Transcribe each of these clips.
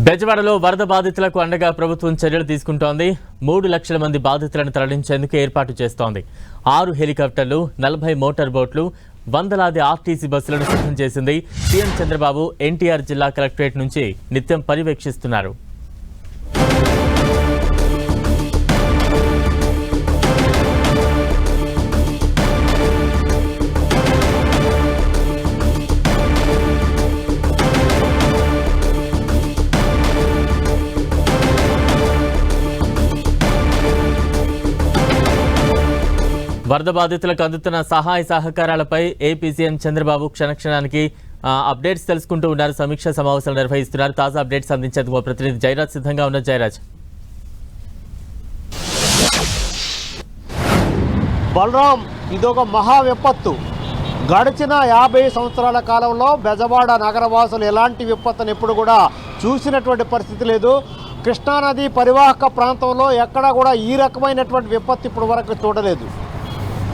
బెజవాడలో వరద బాధితులకు అండగా ప్రభుత్వం చర్యలు తీసుకుంటోంది. 3 లక్షల మంది బాధితులను తరలించేందుకు ఏర్పాటు చేస్తోంది. 6 హెలికాప్టర్లు, 40 మోటార్ బోట్లు, వందలాది ఆర్టీసీ బస్సులను సిద్ధం చేసింది. సీఎం చంద్రబాబు ఎన్టీఆర్ జిల్లా కలెక్టరేట్ నుంచి నిత్యం పర్యవేక్షిస్తున్నారు. వరద బాధితులకు అందుతున్న సహాయ సహకారాలపై ఏపీ సీఎం చంద్రబాబు క్షణక్షణానికి అప్డేట్స్ తెలుసుకుంటూ ఉన్నారు. సమీక్ష సమావేశాలు నిర్వహిస్తున్నారు. తాజా అప్డేట్స్ అందించేందుకు ప్రతినిధి జయరాజ్ సిద్ధంగా ఉన్నారు. జయరాజ్, బలరాం, ఇదొక మహా విపత్తు. గడిచిన 50 సంవత్సరాల కాలంలో బెజవాడ నగరవాసులు ఎలాంటి విపత్తును ఎప్పుడు కూడా చూసినటువంటి పరిస్థితి లేదు. కృష్ణానది పరివాహక ప్రాంతంలో ఎక్కడా కూడా ఈ రకమైనటువంటి విపత్తు ఇప్పటి వరకు చూడలేదు.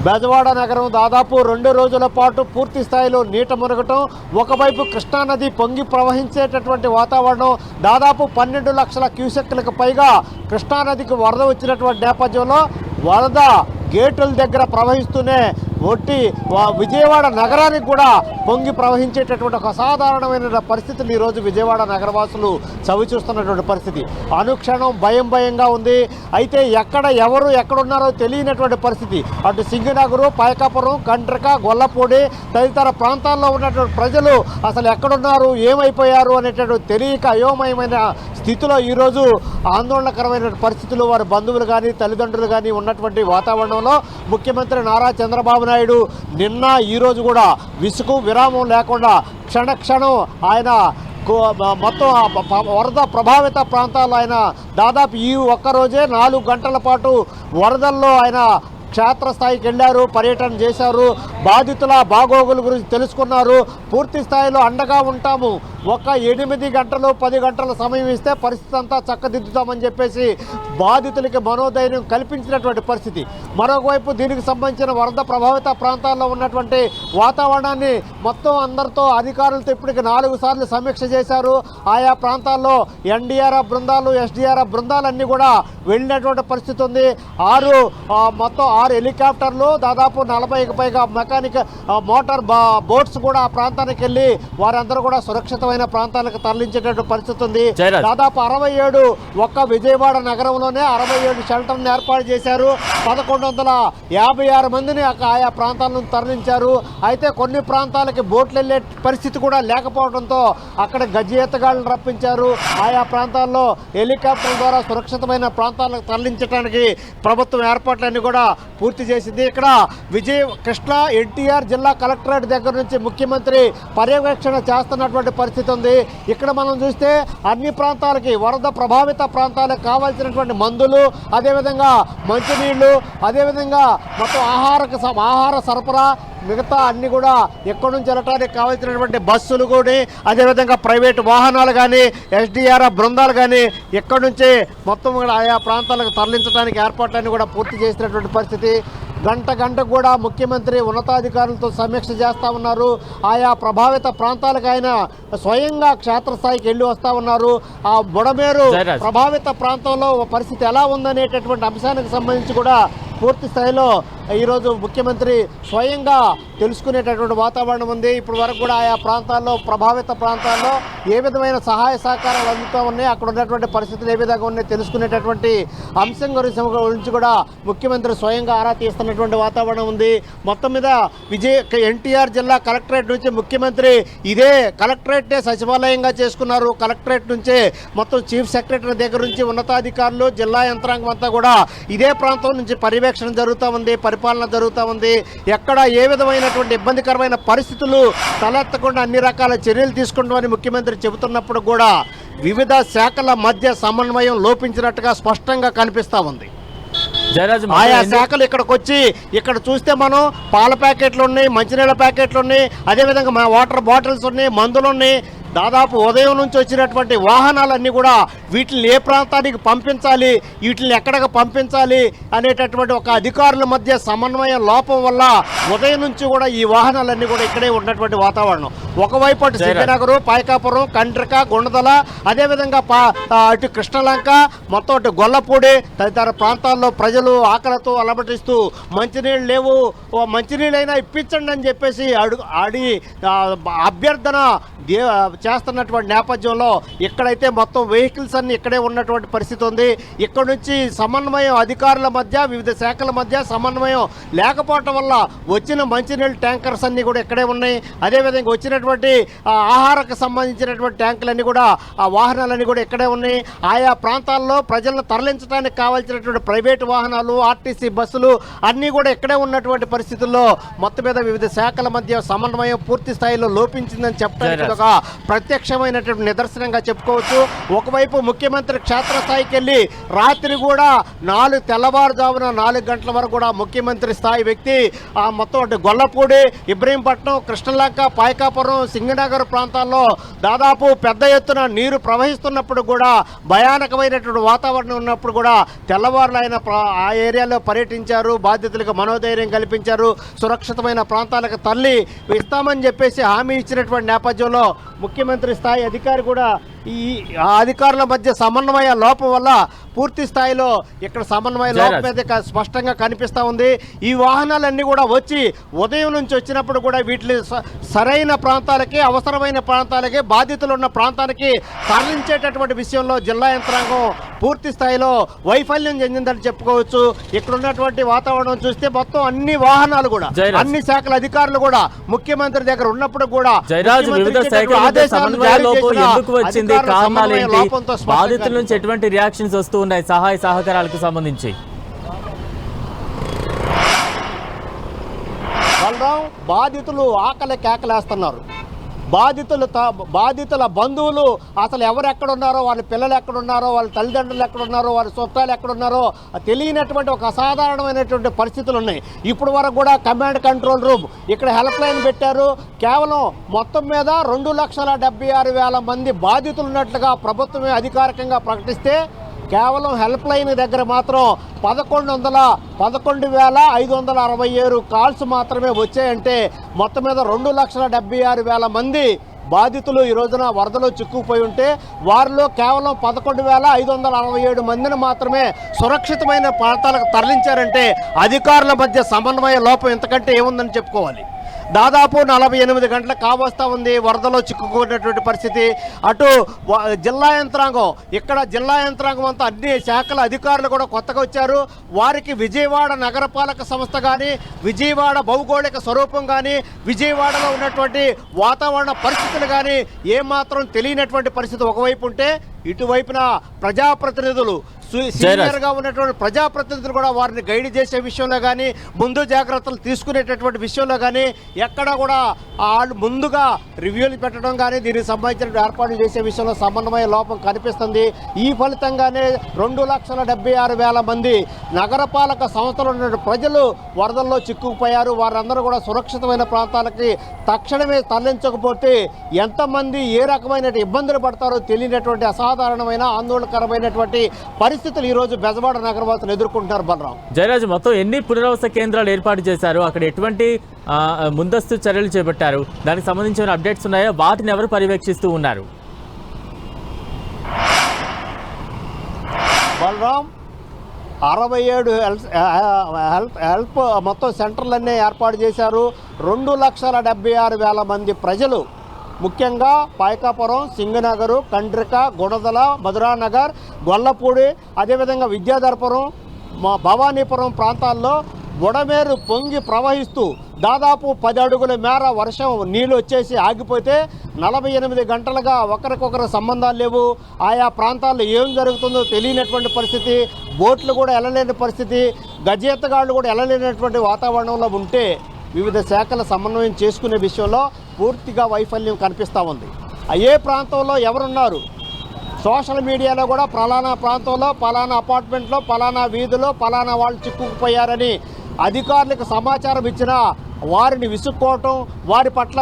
బెజవాడ నగరం దాదాపు 2 రోజుల పాటు పూర్తి స్థాయిలో నీట మునగటం, ఒకవైపు కృష్ణానది పొంగి ప్రవహించేటటువంటి వాతావరణం, దాదాపు 12 లక్షల క్యూసెక్లకు పైగా కృష్ణానదికి వరద వచ్చినటువంటి నేపథ్యంలో వరద గేటుల దగ్గర ప్రవహిస్తూనే ఒట్టి విజయవాడ నగరానికి కూడా పొంగి ప్రవహించేటటువంటి ఒక అసాధారణమైన పరిస్థితులు ఈరోజు విజయవాడ నగరవాసులు చవిచూస్తున్నటువంటి పరిస్థితి. అనుక్షణం భయంగా ఉంది. అయితే ఎవరు ఎక్కడున్నారో తెలియనటువంటి పరిస్థితి. అటు సింగనగరు, పాయకాపురం, కండ్రిక, గొల్లపూడి తదితర ప్రాంతాల్లో ఉన్నటువంటి ప్రజలు అసలు ఎక్కడున్నారు, ఏమైపోయారు అనేటటువంటి తెలియక అయోమయమైన స్థితిలో ఈరోజు ఆందోళనకరమైన పరిస్థితులు వారి బంధువులు కానీ తల్లిదండ్రులు కానీ ఉన్నటువంటి వాతావరణంలో ముఖ్యమంత్రి నారా చంద్రబాబు నాయుడు నిన్న ఈరోజు కూడా విసుగు విరామం లేకుండా క్షణక్షణం ఆయన మొత్తం వరద ప్రభావిత ప్రాంతాల్లో ఆయన దాదాపు ఈ ఒక్కరోజే 4 గంటల పాటు వరదల్లో ఆయన క్షేత్రస్థాయికి వెళ్ళారు, పర్యటన చేశారు, బాధితుల బాగోగుల గురించి తెలుసుకున్నారు. పూర్తి స్థాయిలో అండగా ఉంటాము, ఒక 8 గంటలు 10 గంటల సమయం ఇస్తే పరిస్థితి అంతా చక్కదిద్దుతామని చెప్పేసి బాధితులకి మనోధైర్యం కల్పించినటువంటి పరిస్థితి. మరొకవైపు దీనికి సంబంధించిన వరద ప్రభావిత ప్రాంతాల్లో ఉన్నటువంటి వాతావరణాన్ని మొత్తం అందరితో అధికారులతో ఇప్పటికి 4 సార్లు సమీక్ష చేశారు. ఆయా ప్రాంతాల్లో ఎన్డీఆర్ఎఫ్ బృందాలు, ఎస్డీఆర్ఎఫ్ బృందాలన్నీ కూడా వెళ్ళినటువంటి పరిస్థితి ఉంది. మొత్తం 6 హెలికాప్టర్లు, దాదాపు 40కి పైగా మెకానిక్ మోటార్ బోట్స్ కూడా ఆ ప్రాంతానికి వెళ్ళి వారందరూ కూడా సురక్షితమైన ప్రాంతాలకు తరలించేటటువంటి పరిస్థితి ఉంది. దాదాపు 67 ఒక్క విజయవాడ నగరంలోనే 67 షెల్టర్ను ఏర్పాటు చేశారు. 1156 మందిని ఆయా ప్రాంతాల నుంచి తరలించారు. అయితే కొన్ని ప్రాంతాలకి బోట్లు వెళ్ళే పరిస్థితి కూడా లేకపోవడంతో అక్కడ గజ్జి ఎత్తగాళ్లను రప్పించారు. ఆయా ప్రాంతాల్లో హెలికాప్టర్ల ద్వారా సురక్షితమైన ప్రాంతాలకు తరలించడానికి ప్రభుత్వం ఏర్పాట్లన్నీ కూడా పూర్తి చేసింది. ఇక్కడ కృష్ణా ఎన్టీఆర్ జిల్లా కలెక్టరేట్ దగ్గర నుంచి ముఖ్యమంత్రి పర్యవేక్షణ చేస్తున్నటువంటి పరిస్థితి ఉంది. ఇక్కడ మనం చూస్తే అన్ని ప్రాంతాలకి, వరద ప్రభావిత ప్రాంతాలకు కావాల్సినటువంటి మందులు, అదేవిధంగా మంచినీళ్లు, అదేవిధంగా మొత్తం ఆహార సరఫరా, మిగతా అన్ని కూడా ఎక్కడి నుంచి వెళ్ళటానికి కావాల్సినటువంటి బస్సులు కూడా, అదేవిధంగా ప్రైవేటు వాహనాలు కానీ, ఎస్డీఆర్ఎఫ్ బృందాలు కానీ ఎక్కడి నుంచి మొత్తం కూడా ఆయా ప్రాంతాలకు తరలించడానికి ఏర్పాట్లన్నీ కూడా పూర్తి చేసినటువంటి పరిస్థితి. గంటకు కూడా ముఖ్యమంత్రి ఉన్నతాధికారులతో సమీక్ష చేస్తూ ఉన్నారు. ఆయా ప్రభావిత ప్రాంతాలకు ఆయన స్వయంగా క్షేత్రస్థాయికి వెళ్ళి వస్తూ ఉన్నారు. ఆ బుడమేరు ప్రభావిత ప్రాంతంలో పరిస్థితి ఎలా ఉందనేటటువంటి అంశానికి సంబంధించి కూడా పూర్తి స్థాయిలో ఈరోజు ముఖ్యమంత్రి స్వయంగా తెలుసుకునేటటువంటి వాతావరణం ఉంది. ఇప్పటి వరకు కూడా ఆయా ప్రాంతాల్లో, ప్రభావిత ప్రాంతాల్లో ఏ విధమైన సహాయ సహకారాలు అందుతూ ఉన్నాయి, అక్కడ ఉన్నటువంటి పరిస్థితులు ఏ విధంగా ఉన్నాయి తెలుసుకునేటటువంటి అంశం గురించి కూడా ముఖ్యమంత్రి స్వయంగా ఆరా తీస్తున్నటువంటి వాతావరణం ఉంది. మొత్తం మీద ఎన్టీఆర్ జిల్లా కలెక్టరేట్ నుంచి ముఖ్యమంత్రి ఇదే కలెక్టరేట్నే సచివాలయంగా చేసుకున్నారు. కలెక్టరేట్ నుంచే మొత్తం చీఫ్ సెక్రటరీ దగ్గర నుంచి ఉన్నతాధికారులు, జిల్లా యంత్రాంగం అంతా కూడా ఇదే ప్రాంతం నుంచి పర్యవేక్షణ జరుగుతూ ఉంది, పరిపాలన జరుగుతూ ఉంది. ఎక్కడ ఏ విధమైనటువంటి ఇబ్బందికరమైన పరిస్థితులు తలెత్తకుండా అన్ని రకాల చర్యలు తీసుకుంటామని ముఖ్యమంత్రి చెబుతున్నప్పుడు కూడా వివిధ శాఖల మధ్య సమన్వయం లోపించినట్టుగా స్పష్టంగా కనిపిస్తూ ఉంది. ఆయా శాఖలు ఇక్కడికి వచ్చి ఇక్కడ చూస్తే మనం పాల ప్యాకెట్లు ఉన్నాయి, మంచినీళ్ళ ప్యాకెట్లు ఉన్నాయి, అదేవిధంగా వాటర్ బాటిల్స్ ఉన్నాయి, మందులు ఉన్నాయి, దాదాపు ఉదయం నుంచి వచ్చినటువంటి వాహనాలన్నీ కూడా వీటిని ఏ ప్రాంతానికి పంపించాలి, వీటిని ఎక్కడికి పంపించాలి అనేటటువంటి ఒక అధికారుల మధ్య సమన్వయం లోపం వల్ల ఉదయం నుంచి కూడా ఈ వాహనాలన్నీ కూడా ఇక్కడే ఉన్నటువంటి వాతావరణం. ఒకవైపు అటు సింగనగరు, పాయకాపురం, కండ్రిక, గుణదల, అదేవిధంగా అటు కృష్ణలంక, మొత్తం అటు గొల్లపూడి తదితర ప్రాంతాల్లో ప్రజలు ఆకలితో అలమటిస్తూ మంచినీళ్ళు లేవు, మంచినీళ్ళైనా ఇప్పించండి అని చెప్పేసి అడిగి అభ్యర్థన చేస్తున్నటువంటి నేపథ్యంలో ఇక్కడైతే మొత్తం వెహికల్స్ అన్ని ఇక్కడే ఉన్నటువంటి పరిస్థితి ఉంది. ఇక్కడ నుంచి సమన్వయం అధికారుల మధ్య, వివిధ శాఖల మధ్య సమన్వయం లేకపోవటం వల్ల వచ్చిన మంచినీళ్ళ ట్యాంకర్స్ అన్నీ కూడా ఇక్కడే ఉన్నాయి. అదేవిధంగా వచ్చినటువంటి ఆహారకు సంబంధించినటువంటి ట్యాంకులన్నీ కూడా, ఆ వాహనాలన్నీ కూడా ఇక్కడే ఉన్నాయి. ఆయా ప్రాంతాల్లో ప్రజలను తరలించడానికి కావాల్సినటువంటి ప్రైవేటు వాహనాలు, ఆర్టీసీ బస్సులు అన్నీ కూడా ఇక్కడే ఉన్నటువంటి పరిస్థితుల్లో మొత్తం మీద వివిధ శాఖల మధ్య సమన్వయం పూర్తి స్థాయిలో లోపించిందని చెప్పడానికి ఒక ప్రత్యక్షమైనటువంటి నిదర్శనంగా చెప్పుకోవచ్చు. ఒకవైపు ముఖ్యమంత్రి క్షేత్రస్థాయికి వెళ్ళి రాత్రి కూడా తెల్లవారుజామున 4 గంటల వరకు కూడా ముఖ్యమంత్రి స్థాయి వ్యక్తి మొత్తం అంటే గొల్లపూడి, ఇబ్రహీంపట్నం, కృష్ణలంక, పాయకాపురం, సింగనగర్ ప్రాంతాల్లో దాదాపు పెద్ద ఎత్తున నీరు ప్రవహిస్తున్నప్పుడు కూడా, భయానకమైనటువంటి వాతావరణం ఉన్నప్పుడు కూడా తెల్లవారులు ఆయన ఆ ఏరియాలో పర్యటించారు. బాధితులకు మనోధైర్యం కల్పించారు. సురక్షితమైన ప్రాంతాలకు తరలి ఇస్తామని చెప్పేసి హామీ ఇచ్చినటువంటి నేపథ్యంలో ముఖ్యమంత్రి స్థాయి అధికారి కూడా ఈ అధికారుల మధ్య సమన్వయ లోపం వల్ల పూర్తి స్థాయిలో ఇక్కడ సమన్వయ లోపం మీద స్పష్టంగా కనిపిస్తూ ఉంది. ఈ వాహనాలన్నీ కూడా వచ్చి ఉదయం నుంచి వచ్చినప్పుడు కూడా వీటిని సరైన ప్రాంతాలకి, అవసరమైన ప్రాంతాలకి, బాధితులు ఉన్న ప్రాంతానికి తరలించేటటువంటి విషయంలో జిల్లా యంత్రాంగం పూర్తి స్థాయిలో వైఫల్యం చెందిందని చెప్పుకోవచ్చు. ఇక్కడ ఉన్నటువంటి వాతావరణం చూస్తే మొత్తం అన్ని వాహనాలు కూడా, అన్ని శాఖల అధికారులు కూడా ముఖ్యమంత్రి దగ్గర ఉన్నప్పుడు కూడా బాధితుల నుంచి ఎటువంటి రియాక్షన్స్ వస్తూ ఉన్నాయి సహాయ సహకారాలకు సంబంధించి? బాధితులు ఆకలి కేకలేస్తున్నారు. బాధితుల బంధువులు అసలు ఎవరు ఎక్కడున్నారో, వాళ్ళ పిల్లలు ఎక్కడున్నారో, వాళ్ళ తల్లిదండ్రులు ఎక్కడున్నారో, వాళ్ళ చుట్టాలు ఎక్కడున్నారో తెలియనటువంటి ఒక అసాధారణమైనటువంటి పరిస్థితులు ఉన్నాయి. ఇప్పుడు వరకు కూడా కమాండ్ కంట్రోల్ రూమ్ ఇక్కడ హెల్ప్ లైన్ పెట్టారు. కేవలం మొత్తం మీద 2,76,000 మంది బాధితులు ఉన్నట్లుగా ప్రభుత్వమే అధికారికంగా ప్రకటిస్తే కేవలం హెల్ప్ లైన్ దగ్గర మాత్రం 11,567 కాల్స్ మాత్రమే వచ్చాయంటే మొత్తం మీద 2,76,000 మంది బాధితులు ఈ రోజున వరదలో చిక్కుకుపోయి ఉంటే వారిలో కేవలం 11,567 మందిని మాత్రమే సురక్షితమైన ప్రాంతాలకు తరలించారంటే అధికారుల మధ్య సమన్వయ లోపం ఇంతకంటే ఏముందని చెప్పుకోవాలి. దాదాపు 48 గంటలు కావస్తా ఉంది వరదలో చిక్కుకున్నటువంటి పరిస్థితి. అటు జిల్లా యంత్రాంగం, ఇక్కడ జిల్లా యంత్రాంగం అంతా అన్ని శాఖల అధికారులు కూడా కొత్తగా వచ్చారు. వారికి విజయవాడ నగరపాలక సంస్థ కానీ, విజయవాడ భౌగోళిక స్వరూపం కానీ, విజయవాడలో ఉన్నటువంటి వాతావరణ పరిస్థితులు కానీ ఏమాత్రం తెలియనటువంటి పరిస్థితి ఒకవైపు ఉంటే, ఇటువైపున ప్రజాప్రతినిధులు, సీనియర్గా ఉన్నటువంటి ప్రజాప్రతినిధులు కూడా వారిని గైడ్ చేసే విషయంలో కానీ, ముందు జాగ్రత్తలు తీసుకునేటటువంటి విషయంలో కానీ ఎక్కడ కూడా వాళ్ళు ముందుగా రివ్యూలు పెట్టడం కానీ, దీనికి సంబంధించిన ఏర్పాట్లు చేసే విషయంలో సమన్వయ లోపం కనిపిస్తుంది. ఈ ఫలితంగానే 2,76,000 మంది నగరపాలక సంస్థలు ఉన్న ప్రజలు వరదల్లో చిక్కుకుపోయారు. వారందరూ కూడా సురక్షితమైన ప్రాంతాలకి తక్షణమే తరలించకపోతే ఎంతమంది ఏ రకమైన ఇబ్బందులు పడతారో తెలియనటువంటి అసాధారణమైన ఆందోళనకరమైనటువంటి పరిస్థితులు ఈ రోజు బెజవాడ నగరవాసులు ఎదుర్కొంటున్నారు. బలరాం, జయరాజు, మొత్తం ఎన్ని పునరావాస కేంద్రాలు ఏర్పాటు చేశారు? అక్కడ ఎటువంటి ముందస్తు చర్యలు చేపట్టారు? దానికి సంబంధించిన అప్డేట్స్ ఉన్నాయా? వాటిని ఎవరు పర్యవేక్షిస్తూ ఉన్నారు? బలరాం, 67 హెల్ప్ మొత్తం సెంటర్లన్నీ ఏర్పాటు చేశారు. 2,76,000 మంది ప్రజలు, ముఖ్యంగా పాయకాపురం, సింగనగరు, కండ్రిక, గుణదల, మధురానగర్, గొల్లపూడి, అదేవిధంగా విద్యాధరపురం, భవానీపురం ప్రాంతాల్లో బుడమేరు పొంగి ప్రవహిస్తూ దాదాపు 10 అడుగుల మేర వర్షం నీళ్ళు వచ్చేసి ఆగిపోతే 48 గంటలుగా ఒకరికొకరు సంబంధాలు లేవు. ఆయా ప్రాంతాల్లో ఏం జరుగుతుందో తెలియనటువంటి పరిస్థితి, బోట్లు కూడా వెళ్ళలేని పరిస్థితి, గజేతగాళ్ళు కూడా వెళ్ళలేనటువంటి వాతావరణంలో ఉంటే వివిధ శాఖల సమన్వయం చేసుకునే విషయంలో పూర్తిగా వైఫల్యం కనిపిస్తూ ఉంది. ఏ ప్రాంతంలో ఎవరున్నారు, సోషల్ మీడియాలో కూడా పలానా ప్రాంతంలో, పలానా అపార్ట్మెంట్లో, పలానా వీధిలో పలానా వాళ్ళు చిక్కుకుపోయారని అధికారులకు సమాచారం ఇచ్చినా వారిని విసుక్కోవటం, వారి పట్ల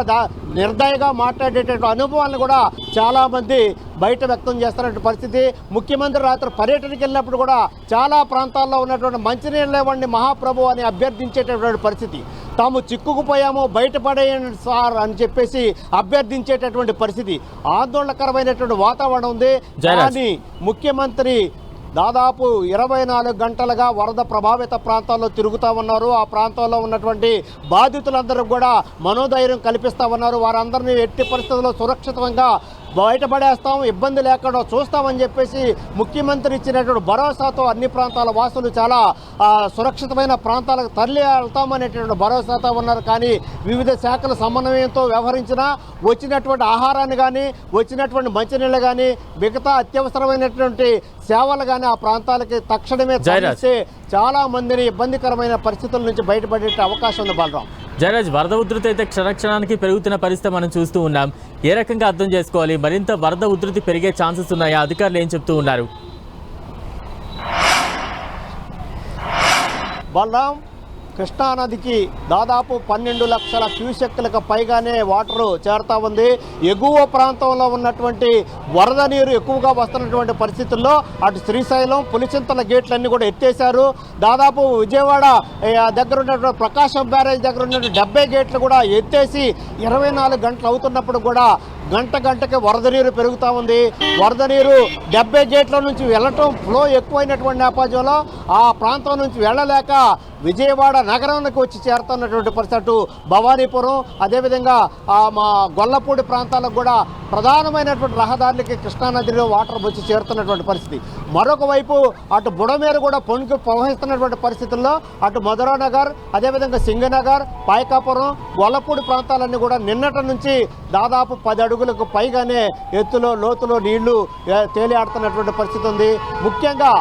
నిర్దయగా మాట్లాడేటటువంటి అనుభవాలను కూడా చాలామంది బయట వ్యక్తం చేస్తున్నటువంటి పరిస్థితి. ముఖ్యమంత్రి రాత్రి పర్యటనకి వెళ్ళినప్పుడు కూడా చాలా ప్రాంతాల్లో ఉన్నటువంటి మంచినీళ్ళు ఇవ్వండి మహాప్రభు అని అభ్యర్థించేటటువంటి పరిస్థితి. తాము చిక్కుకుపోయామో బయటపడేయండి సార్ అని చెప్పేసి అభ్యర్థించేటటువంటి పరిస్థితి. ఆందోళనకరమైనటువంటి వాతావరణం ఉంది. కానీ ముఖ్యమంత్రి దాదాపు 24 గంటలుగా వరద ప్రభావిత ప్రాంతాల్లో తిరుగుతూ ఉన్నారు. ఆ ప్రాంతాల్లో ఉన్నటువంటి బాధితులందరూ కూడా మనోధైర్యం కల్పిస్తూ ఉన్నారు. వారందరినీ ఎట్టి పరిస్థితుల్లో సురక్షితంగా బయటపడేస్తాం, ఇబ్బంది లేకుండా చూస్తామని చెప్పేసి ముఖ్యమంత్రి ఇచ్చినటువంటి భరోసాతో అన్ని ప్రాంతాల వాసులు చాలా సురక్షితమైన ప్రాంతాలకు తరలి వెళ్తామనేటువంటి భరోసాతో ఉన్నారు. కానీ వివిధ శాఖల సమన్వయంతో వ్యవహరించినా వచ్చినటువంటి ఆహారాన్ని కానీ, వచ్చినటువంటి మంచినీళ్ళు కానీ, మిగతా అత్యవసరమైనటువంటి సేవలు కానీ ఆ ప్రాంతాలకి తక్షణమే తరలిస్తే చాలా మందిని ఇబ్బందికరమైన పరిస్థితుల నుంచి బయటపడే అవకాశం ఉంది. బలరాం, జయరాజ్, వరద ఉధృతి అయితే క్షణక్షణానికి పెరుగుతున్న పరిస్థితి మనం చూస్తూ ఉన్నాం. ఏ రకంగా అర్థం చేసుకోవాలి? మరింత వరద ఉధృతి పెరిగే ఛాన్సెస్ ఉన్నాయా? అధికారులు ఏం చెప్తూ ఉన్నారు? బలరాం, కృష్ణానదికి దాదాపు 12 లక్షల క్యూసెక్లకు పైగానే వాటరు చేరుతా ఉంది. ఎగువ ప్రాంతంలో ఉన్నటువంటి వరద నీరు ఎక్కువగా వస్తున్నటువంటి పరిస్థితుల్లో అటు శ్రీశైలం, పులిచింతల గేట్లన్నీ కూడా ఎత్తేశారు. దాదాపు విజయవాడ దగ్గర ఉన్నటువంటి ప్రకాశం బ్యారేజ్ దగ్గర ఉన్నటువంటి 70 గేట్లు కూడా ఎత్తేసి 24 గంటలు అవుతున్నప్పుడు కూడా గంటకి వరద నీరు పెరుగుతూ ఉంది. వరద నీరు 70 గేట్ల నుంచి వెళ్ళటం ఫ్లో ఎక్కువైనటువంటి నేపథ్యంలో ఆ ప్రాంతం నుంచి వెళ్ళలేక విజయవాడ నగరానికి వచ్చి చేరుతున్నటువంటి పరిస్థితి. అటు భవానీపురం, అదేవిధంగా మా గొల్లపూడి ప్రాంతాలకు కూడా ప్రధానమైనటువంటి రహదారులకి కృష్ణానదిలో వాటర్ వచ్చి చేరుతున్నటువంటి పరిస్థితి. మరొక వైపు అటు బుడమేరు కూడా పొంగి ప్రవహిస్తున్నటువంటి పరిస్థితుల్లో అటు మధురా నగర్, అదేవిధంగా సింగనగర్, పాయకాపురం, గొల్లపూడి ప్రాంతాలన్నీ కూడా నిన్నటి నుంచి దాదాపు 10 అడుగులకు పైగానే ఎత్తులో లోతులో నీళ్లు తేలియాడుతున్నటువంటి పరిస్థితి ఉంది. ముఖ్యంగా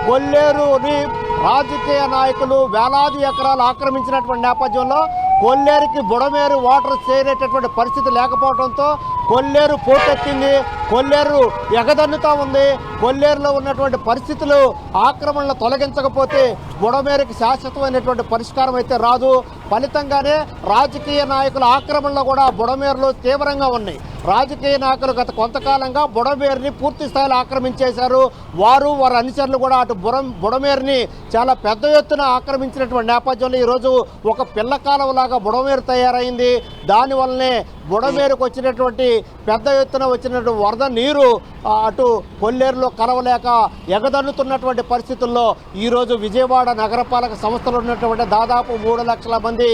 కొల్లేరుని రాజకీయ నాయకులు వేలాది ఎకరాలు ఆక్రమించినటువంటి నేపథ్యంలో కొల్లేరుకి బుడమేరు వాటర్ చేరేటటువంటి పరిస్థితి లేకపోవడంతో కొల్లేరు పోటెత్తింది. కొల్లేరు ఎగదన్నుతా ఉంది. కొల్లేరులో ఉన్నటువంటి పరిస్థితులు ఆక్రమణలు తొలగించకపోతే బుడమేరుకి శాశ్వతమైనటువంటి పరిష్కారం అయితే రాదు. ఫలితంగానే రాజకీయ నాయకుల ఆక్రమణలు కూడా బుడమేరులో తీవ్రంగా ఉన్నాయి. రాజకీయ నాయకులు గత కొంతకాలంగా బుడమేరుని పూర్తి స్థాయిలో ఆక్రమించేశారు. వారి అనుచరులు కూడా అటు బుడమేరుని చాలా పెద్ద ఎత్తున ఆక్రమించినటువంటి నేపథ్యంలో ఈరోజు ఒక పిల్లకాలంలాగా బుడమేరు తయారైంది. దానివల్లనే బుడమేరుకు వచ్చినటువంటి పెద్ద ఎత్తున వచ్చినటువంటి వరద నీరు అటు కొల్లేరులో కలవలేక ఎగదన్నుతున్నటువంటి పరిస్థితుల్లో ఈరోజు విజయవాడ నగరపాలక సంస్థలో ఉన్నటువంటి దాదాపు 3 లక్షల మంది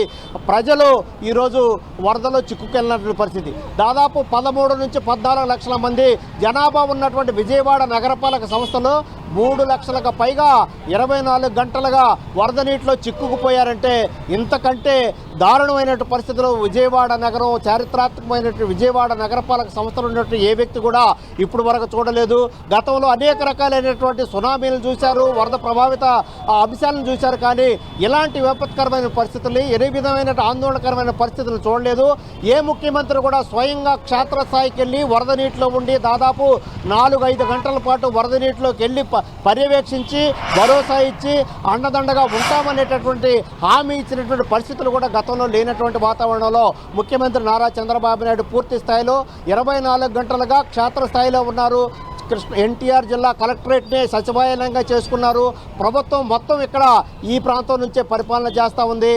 ప్రజలు ఈరోజు వరదలో చిక్కుకెళ్ళినటువంటి పరిస్థితి. దాదాపు 13 నుంచి 14 లక్షల మంది జనాభా ఉన్నటువంటి విజయవాడ నగరపాలక సంస్థలో 3 లక్షలకు పైగా 24 గంటలుగా వరద నీటిలో చిక్కుకుపోయారంటే ఇంతకంటే దారుణమైనటువంటి పరిస్థితుల్లో విజయవాడ నగరం చారిత్రాత్మకమైనటువంటి విజయవాడ నగరపాలక సంస్థలు ఉన్నట్టు ఏ వ్యక్తి కూడా ఇప్పుడు వరకు చూడలేదు. గతంలో అనేక రకాలైనటువంటి సునామీలు చూశారు, వరద ప్రభావిత అంశాలను చూశారు. కానీ ఇలాంటి విపత్కరమైన పరిస్థితులు, ఏ విధమైన ఆందోళనకరమైన పరిస్థితులు చూడలేదు. ఏ ముఖ్యమంత్రి కూడా స్వయంగా క్షేత్రస్థాయికి వెళ్ళి వరద నీటిలో ఉండి దాదాపు 4-5 గంటల పాటు వరద నీటిలోకి వెళ్ళి పర్యవేక్షించి భరోసా ఇచ్చి అండదండగా ఉంటామనేటటువంటి హామీ ఇచ్చినటువంటి పరిస్థితులు కూడా గతంలో లేనటువంటి వాతావరణంలో ముఖ్యమంత్రి నారా చంద్రబాబు నాయుడు పూర్తి స్థాయిలో 24 గంటలుగా క్షేత్రస్థాయిలో ఉన్నారు. ఎన్టీఆర్ జిల్లా కలెక్టరేట్ని సచివాలయంగా చేసుకున్నారు. ప్రభుత్వం మొత్తం ఇక్కడ ఈ ప్రాంతం నుంచే పరిపాలన చేస్తూ ఉంది.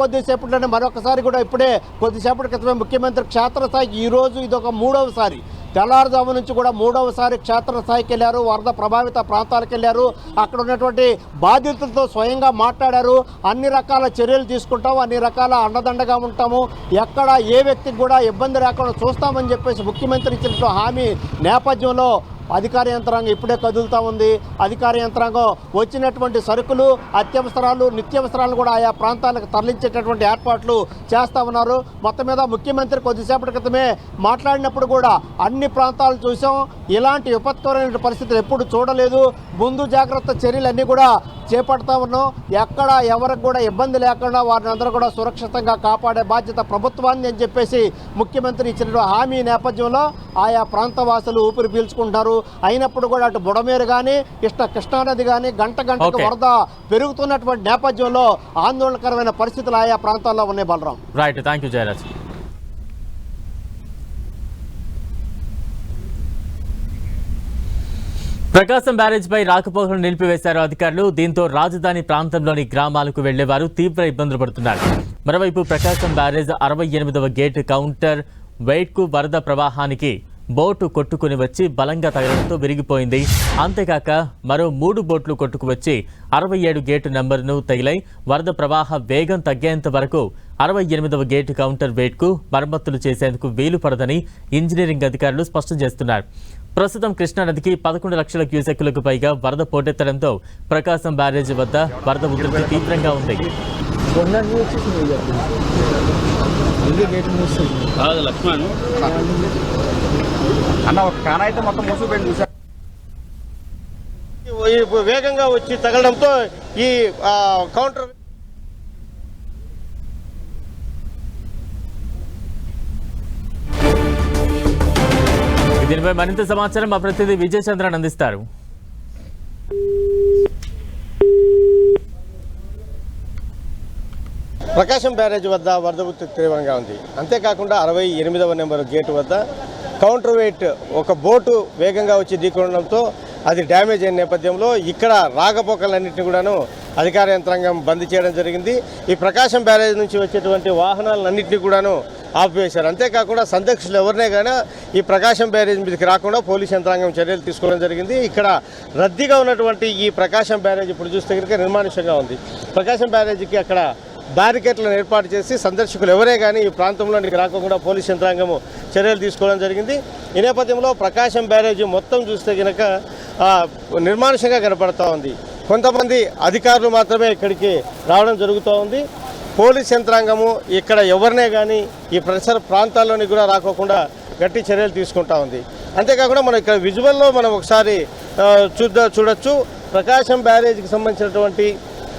కొద్దిసేపట్లోనే మరొకసారి కూడా ఇప్పుడే కొద్దిసేపటి క్రితమే ముఖ్యమంత్రి క్షేత్రస్థాయికి ఈరోజు ఇదొక 3వసారి తెల్లారుజాము నుంచి కూడా 3వసారి క్షేత్రస్థాయికి వెళ్ళారు. వరద ప్రభావిత ప్రాంతాలకు వెళ్ళారు. అక్కడ ఉన్నటువంటి బాధితులతో స్వయంగా మాట్లాడారు. అన్ని రకాల చర్యలు తీసుకుంటాము, అన్ని రకాల అండదండగా ఉంటాము, ఎక్కడ ఏ వ్యక్తికి కూడా ఇబ్బంది రాకుండా చూస్తామని చెప్పేసి ముఖ్యమంత్రి ఇచ్చినటువంటి హామీ నేపథ్యంలో అధికార యంత్రాంగం ఇప్పుడే కదులుతూ ఉంది. అధికార యంత్రాంగం వచ్చినటువంటి సరుకులు, అత్యవసరాలు, నిత్యావసరాలు కూడా ఆయా ప్రాంతాలకు తరలించేటటువంటి ఏర్పాట్లు చేస్తూ ఉన్నారు. మొత్తం మీద ముఖ్యమంత్రి కొద్దిసేపటి క్రితమే మాట్లాడినప్పుడు కూడా అన్ని ప్రాంతాలు చూసాం, ఇలాంటి విపత్కరమైన పరిస్థితులు ఎప్పుడు చూడలేదు, ముందు జాగ్రత్త చర్యలన్నీ కూడా చేపడతా ఉన్నాం. ఎక్కడ ఎవరికి కూడా ఇబ్బంది లేకుండా వారిని అందరూ కూడా సురక్షితంగా కాపాడే బాధ్యత ప్రభుత్వాన్ని అని చెప్పేసి ముఖ్యమంత్రి ఇచ్చిన హామీ నేపథ్యంలో ఆయా ప్రాంత వాసులు ఊపిరి పీల్చుకుంటారు. అయినప్పుడు కూడా అటు బుడమేరు కానీ కృష్ణానది కానీ గంటకు వరద పెరుగుతున్నటువంటి నేపథ్యంలో ఆందోళనకరమైన పరిస్థితులు ఆయా ప్రాంతాల్లో ఉన్నాయి. Balaram. Right, thank you Jayaraj. Prakasam బ్యారేజ్పై రాకపోకలను నిలిపివేశారు అధికారులు. దీంతో రాజధాని ప్రాంతంలోని గ్రామాలకు వెళ్లేవారు తీవ్ర ఇబ్బందులు పడుతున్నారు. మరోవైపు ప్రకాశం బ్యారేజ్ 68వ గేట్ కౌంటర్ వెయిట్కు వరద ప్రవాహానికి బోటు కొట్టుకుని వచ్చి బలంగా తగలడంతో విరిగిపోయింది. అంతేకాక మరో 3 బోట్లు కొట్టుకు వచ్చి 67 గేటు నెంబర్ను తగిలై వరద ప్రవాహ వేగం తగ్గేంత వరకు 68వ గేటు కౌంటర్ వెయిట్కు మరమ్మతులు చేసేందుకు వీలు పడదని ఇంజనీరింగ్ అధికారులు స్పష్టం చేస్తున్నారు. ప్రస్తుతం కృష్ణానదికి 11 లక్షల క్యూసెక్కులకు పైగా వరద పోటెత్తడంతో ప్రకాశం బ్యారేజీ వద్ద వరద ఉధృతి తీవ్రంగా ఉంది. వేగంగా వచ్చి తగలడంతో ఈ కౌంటర్ దీనిపై మరింత సమాచారం మా ప్రతినిధి విజయ్ చంద్రన్ అందిస్తారు. ప్రకాశం బ్యారేజ్ వద్ద వరద ఉధృతి తీవ్రంగా ఉంది. అంతేకాకుండా 68వ నెంబర్ గేటు వద్ద కౌంటర్ వెయిట్ ఒక బోటు వేగంగా వచ్చి ఢీకొనడంతో అది డ్యామేజ్ అయిన నేపథ్యంలో ఇక్కడ రాకపోకలన్నింటినీ కూడాను అధికార యంత్రాంగం బంద్ చేయడం జరిగింది. ఈ ప్రకాశం బ్యారేజ్ నుంచి వచ్చేటువంటి వాహనాలన్నింటినీ కూడాను ఆపివేశారు. అంతేకాకుండా సందర్శకులు ఎవరినే కానీ ఈ ప్రకాశం బ్యారేజ్ మీదకి రాకుండా పోలీస్ యంత్రాంగం చర్యలు తీసుకోవడం జరిగింది. ఇక్కడ రద్దీగా ఉన్నటువంటి ఈ ప్రకాశం బ్యారేజ్ ఇప్పుడు చూస్తే కనుక నిర్మానుష్యంగా ఉంది. ప్రకాశం బ్యారేజీకి అక్కడ బ్యారికేడ్లను ఏర్పాటు చేసి సందర్శకులు ఎవరే కానీ ఈ ప్రాంతంలోనికి రాకుండా పోలీస్ యంత్రాంగము చర్యలు తీసుకోవడం జరిగింది. ఈ నేపథ్యంలో ప్రకాశం బ్యారేజీ మొత్తం చూస్తే కనుక నిర్మానుష్యంగా కనపడుతూ ఉంది. కొంతమంది అధికారులు మాత్రమే ఇక్కడికి రావడం జరుగుతూ ఉంది. పోలీస్ యంత్రాంగము ఇక్కడ ఎవరినే కానీ ఈ పరిసర ప్రాంతాల్లోని కూడా రాకోకుండా గట్టి చర్యలు తీసుకుంటా ఉంది. అంతేకాకుండా మనం ఇక్కడ విజువల్లో మనం ఒకసారి చూడొచ్చు. ప్రకాశం బ్యారేజ్కి సంబంధించినటువంటి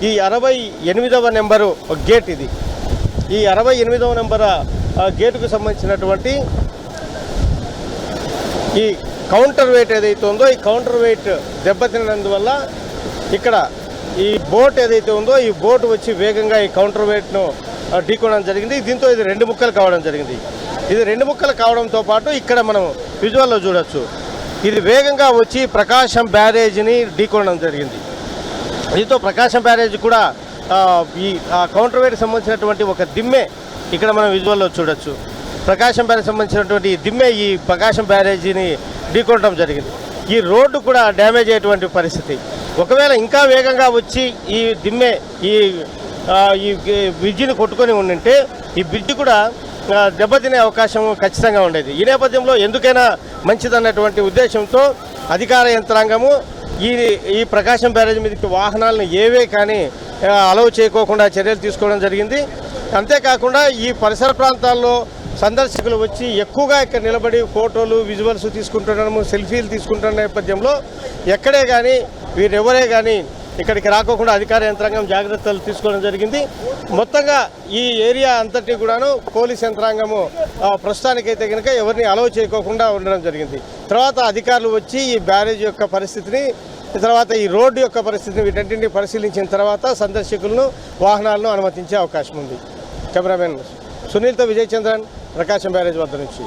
ఈ 68వ నెంబరు గేట్ ఇది. ఈ 68వ నెంబర్ గేటుకు సంబంధించినటువంటి ఈ కౌంటర్ వెయిట్ ఏదైతే ఉందో ఈ కౌంటర్ వెయిట్ దెబ్బతిన్నందువల్ల ఇక్కడ ఈ బోట్ ఏదైతే ఉందో ఈ బోటు వచ్చి వేగంగా ఈ కౌంటర్ వెయిట్ను ఢీకొనడం జరిగింది. దీంతో ఇది 2 ముక్కలు కావడం జరిగింది. ఇది 2 ముక్కలు కావడంతో పాటు ఇక్కడ మనం విజువల్లో చూడొచ్చు. ఇది వేగంగా వచ్చి ప్రకాశం బ్యారేజీని ఢీకొనడం జరిగింది. దీంతో ప్రకాశం బ్యారేజ్ కూడా ఈ కౌంటర్ వెయిట్కి సంబంధించినటువంటి ఒక దిమ్మె ఇక్కడ మనం విజువల్లో చూడొచ్చు. ప్రకాశం బ్యారేజ్ సంబంధించినటువంటి దిమ్మె ఈ ప్రకాశం బ్యారేజీని ఢీకొనడం జరిగింది. ఈ రోడ్డు కూడా డ్యామేజ్ అయ్యేటువంటి పరిస్థితి. ఒకవేళ ఇంకా వేగంగా వచ్చి ఈ దిమ్మె ఈ బ్రిడ్జిని కొట్టుకొని ఉండింటే ఈ బ్రిడ్జి కూడా దెబ్బతినే అవకాశం ఖచ్చితంగా ఉండేది. ఈ నేపథ్యంలో ఎందుకైనా మంచిదన్నటువంటి ఉద్దేశంతో అధికార యంత్రాంగము ఈ ప్రకాశం బ్యారేజ్ మీదకి వాహనాలను ఏవే కానీ అలౌ చేయకోకుండా చర్యలు తీసుకోవడం జరిగింది. అంతేకాకుండా ఈ పరిసర ప్రాంతాల్లో సందర్శకులు వచ్చి ఎక్కువగా ఇక్కడ నిలబడి ఫోటోలు విజువల్స్ తీసుకుంటున్నాము, సెల్ఫీలు తీసుకుంటున్న నేపథ్యంలో ఎక్కడే కానీ వీరెవరే కానీ ఇక్కడికి రాకోకుండా అధికార యంత్రాంగం జాగ్రత్తలు తీసుకోవడం జరిగింది. మొత్తంగా ఈ ఏరియా అంతటి కూడాను పోలీస్ యంత్రాంగము ప్రస్తుతానికైతే కనుక ఎవరిని అలౌ చేయకోకుండా ఉండడం జరిగింది. తర్వాత అధికారులు వచ్చి ఈ బ్యారేజ్ యొక్క పరిస్థితిని, తర్వాత ఈ రోడ్డు యొక్క పరిస్థితిని వీటన్నింటినీ పరిశీలించిన తర్వాత సందర్శకులను వాహనాలను అనుమతించే అవకాశం ఉంది. కెమెరామెన్ సునీల్తో విజయ్ చంద్రన్, ప్రకాశం బ్యారేజ్ వద్ద నుంచి.